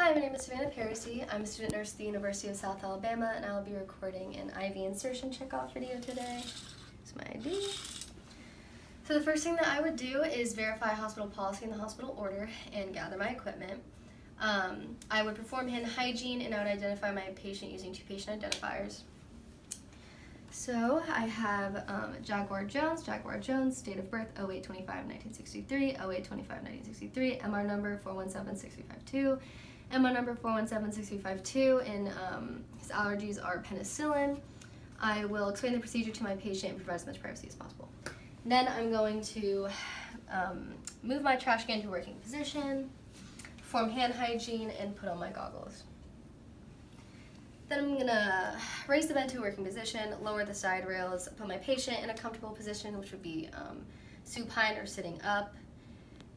Hi, my name is Savannah Parisi. I'm a student nurse at the University of South Alabama, and I will be recording an IV insertion checkoff video today. It's my ID. So the first thing that I would do is verify hospital policy and the hospital order and gather my equipment. I would perform hand hygiene, and I would identify my patient using 2 patient identifiers. So I have Jaguar Jones, date of birth 08/25/1963, 08/25/1963, MR number 4176352, MR number 4176352, and his allergies are penicillin. I will explain the procedure to my patient and provide as much privacy as possible. Then I'm going to move my trash can to working position, perform hand hygiene, and put on my goggles. Then I'm gonna raise the bed to a working position, lower the side rails, put my patient in a comfortable position, which would be supine or sitting up,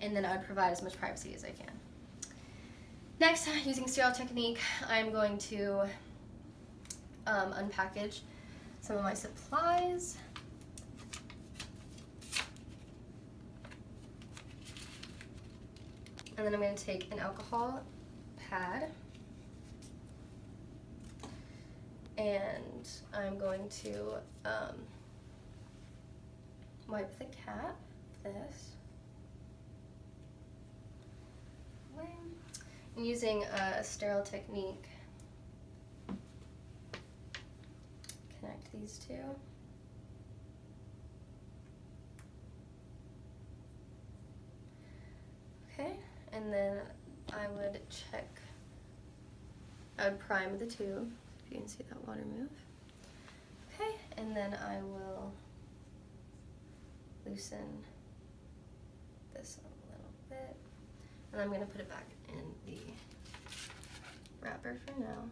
and then I would provide as much privacy as I can. Next, using sterile technique, I'm going to unpackage some of my supplies. And then I'm going to take an alcohol pad, and I'm going to wipe the cap, this way, and using a sterile technique, connect these two. Okay, and then I would prime the tube. If you can see that water move. Okay, and then I will loosen this a little bit, and I'm going to put it back in the wrapper for now.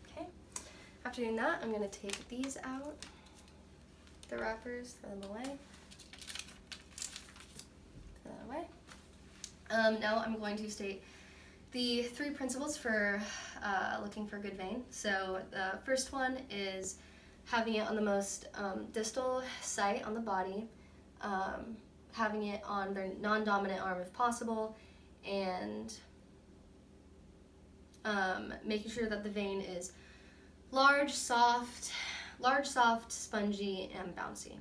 Okay, after doing that, I'm going to take these out, the wrappers, throw them away. Throw that away. Now I'm going to state the 3 principles for looking for a good vein. So the first one is having it on the most distal site on the body, having it on their non-dominant arm if possible, and making sure that the vein is large, soft, spongy, and bouncy.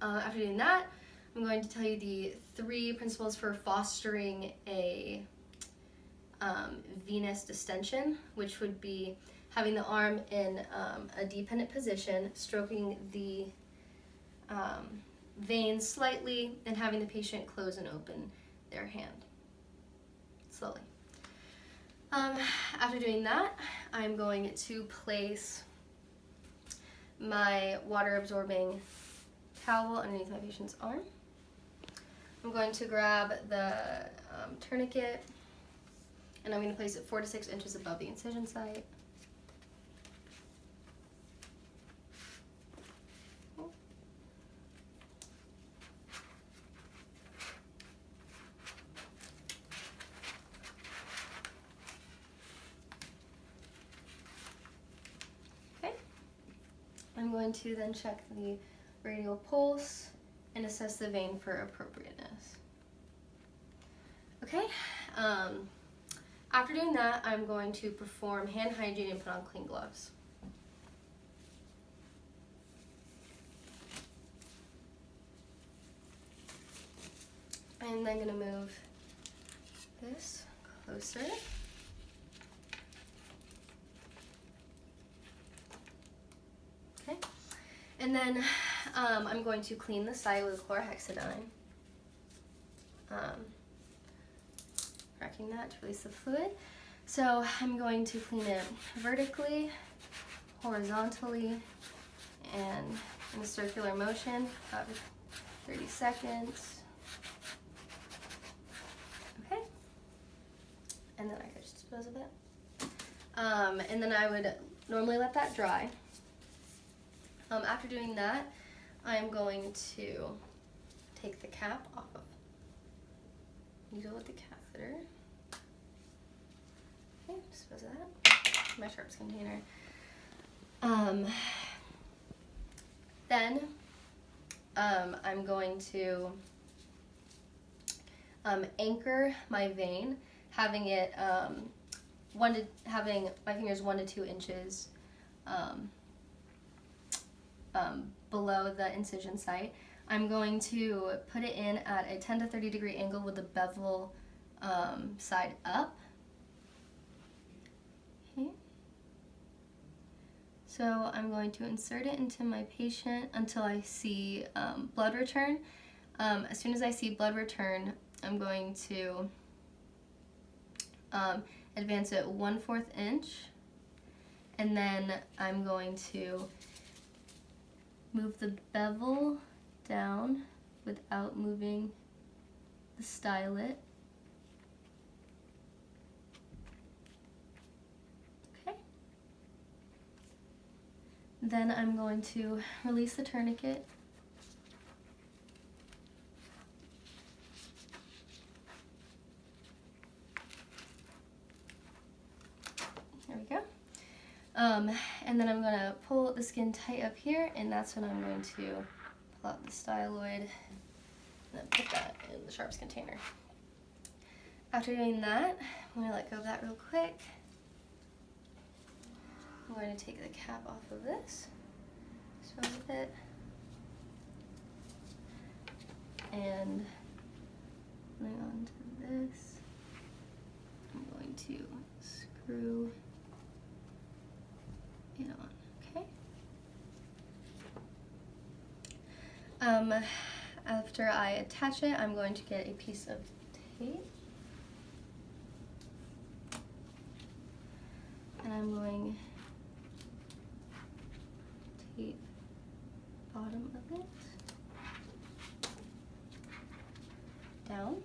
After doing that, I'm going to tell you the 3 principles for fostering a venous distension, which would be having the arm in a dependent position, stroking the vein slightly, and having the patient close and open their hand slowly. After doing that, I'm going to place my water-absorbing towel underneath my patient's arm. I'm going to grab the tourniquet, and I'm going to place it 4 to 6 inches above the incision site. Okay. I'm going to then check the radial pulse and assess the vein for appropriateness. Okay. After doing that, I'm going to perform hand hygiene and put on clean gloves. I'm then going to move this closer. Okay. And then I'm going to clean the site with chlorhexidine. Cracking that to release the fluid. So I'm going to clean it vertically, horizontally, and in a circular motion, about 30 seconds. Okay. And then I could just dispose of it. And then I would normally let that dry. After doing that, I'm going to take the cap off of needle with the catheter. Okay, dispose of that. My sharps container. Then I'm going to anchor my vein, having it having my fingers 1 to 2 inches below the incision site. I'm going to put it in at a 10 to 30 degree angle with the bevel side up. Okay. So I'm going to insert it into my patient until I see blood return. As soon as I see blood return, I'm going to advance it 1/4 inch, and then I'm going to move the bevel down without moving the stylet. Okay. Then I'm going to release the tourniquet. There we go. And then I'm going to pull the skin tight up here, and that's when I'm going to pull out the styloid and then put that in the sharps container. After doing that, I'm going to let go of that real quick. I'm going to take the cap off of this, dispose of it, and going on to this, I'm going to screw it on, okay? After I attach it, I'm going to get a piece of tape, and I'm going to tape the bottom of it down.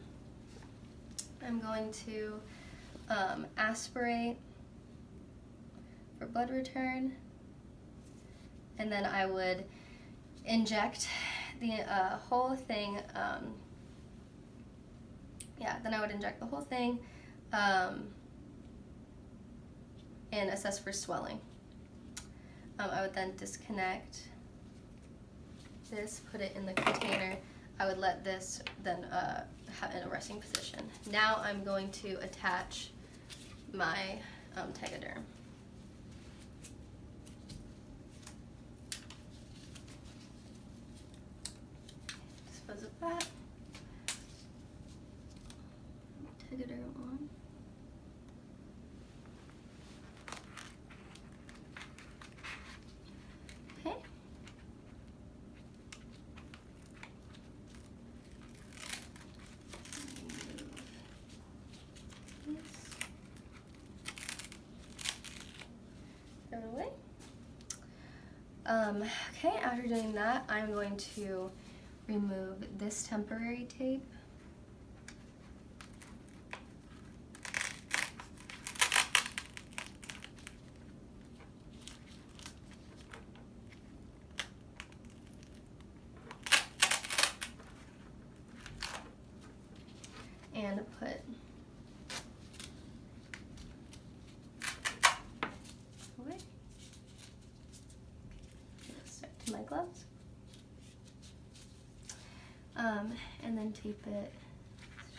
I'm going to aspirate for blood return, and then I would inject the whole thing. Then I would inject the whole thing and assess for swelling. I would then disconnect this, put it in the container. I would let this then have in a resting position. Now I'm going to attach my tegaderm. Dispose of that. Tegaderm on. Okay. Throw it away. Okay, after doing that, I'm going to remove this temporary tape. And put away. Stick to my gloves. And then tape it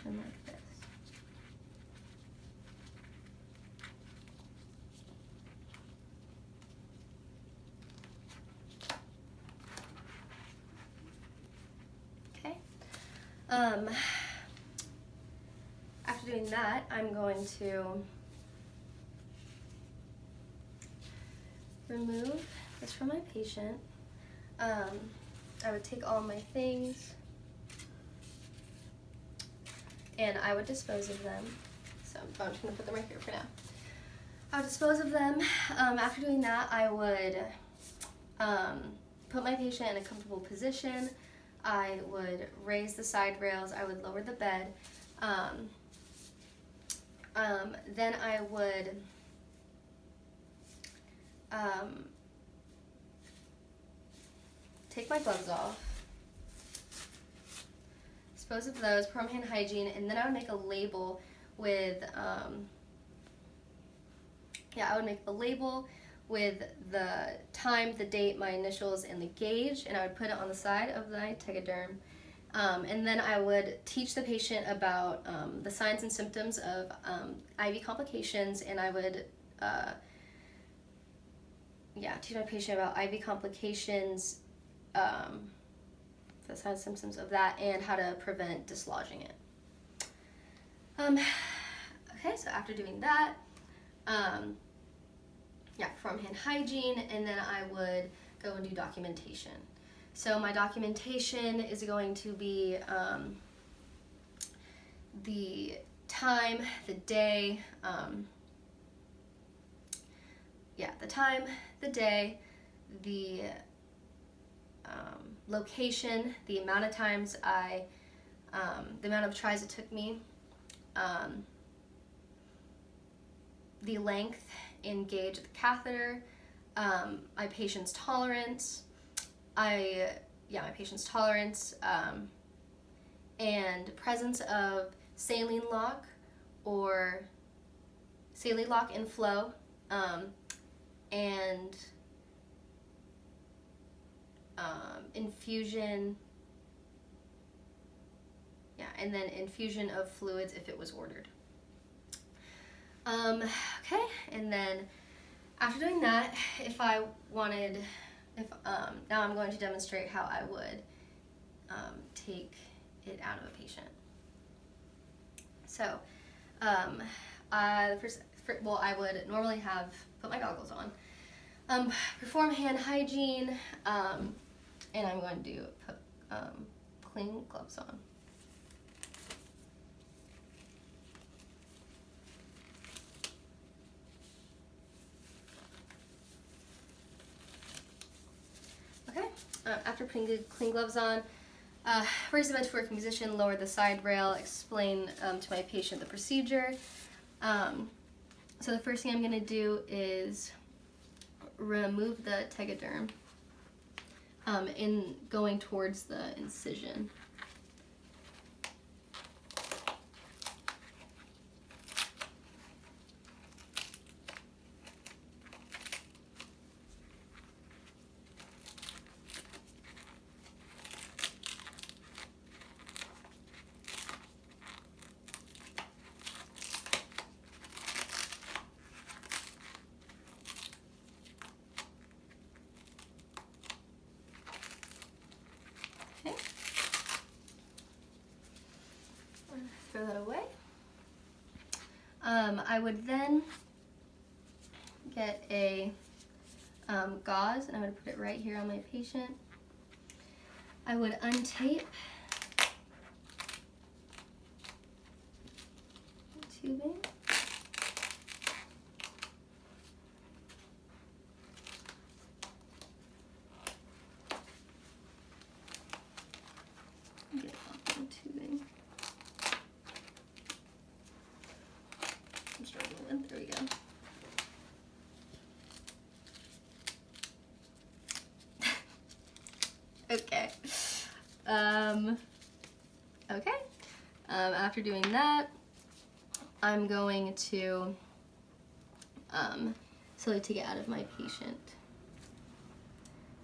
like this. Okay. After doing that, I'm going to remove this from my patient. I would take all my things and I would dispose of them. So I'm just gonna put them right here for now. I would dispose of them. After doing that, I would put my patient in a comfortable position. I would raise the side rails. I would lower the bed. Then I would take my gloves off, dispose of those, put on hand hygiene, and then I would make a label with, I would make a label with the time, the date, my initials, and the gauge, and I would put it on the side of my tegaderm. And then I would teach the patient about the signs and symptoms of IV complications, and I would teach my patient about IV complications, the signs and symptoms of that, and how to prevent dislodging it. Okay, so after doing that, perform hand hygiene, and then I would go and do documentation. So my documentation is going to be the time, the day, the time, the day, the location, the amount of times the amount of tries it took me, the length and gauge of the catheter, my patient's tolerance, my patient's tolerance, and presence of saline lock and flow, and infusion, and then infusion of fluids if it was ordered. Okay, and then after doing that, now I'm going to demonstrate how I would take it out of a patient. So, I would normally put my goggles on, perform hand hygiene, and I'm going to put clean gloves on. After putting clean gloves on, raise the bed to working position, lower the side rail, explain to my patient the procedure. So the first thing I'm going to do is remove the tegaderm in going towards the incision. Throw that away. I would then get a gauze, and I would put it right here on my patient. I would untape the tubing. Get it off the tubing. I'm struggling. There we go. Okay. After doing that, I'm going to slowly take it out of my patient.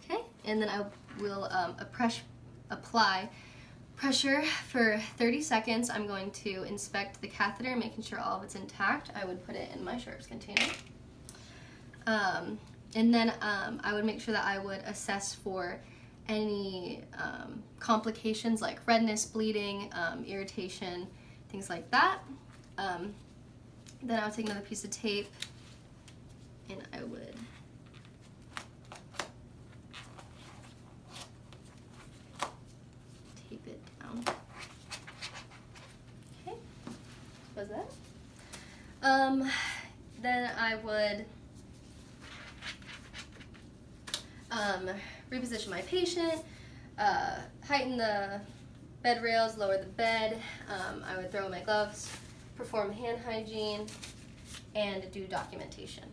Okay, and then I will apply pressure for 30 seconds. I'm going to inspect the catheter, making sure all of it's intact. I would put it in my sharps container. And then I would make sure that I would assess for any complications like redness, bleeding, irritation, things like that. Then I would take another piece of tape and I would tape it down. Okay, was that? Then I would reposition my patient, heighten the bed rails, lower the bed. I would throw in my gloves, perform hand hygiene, and do documentation.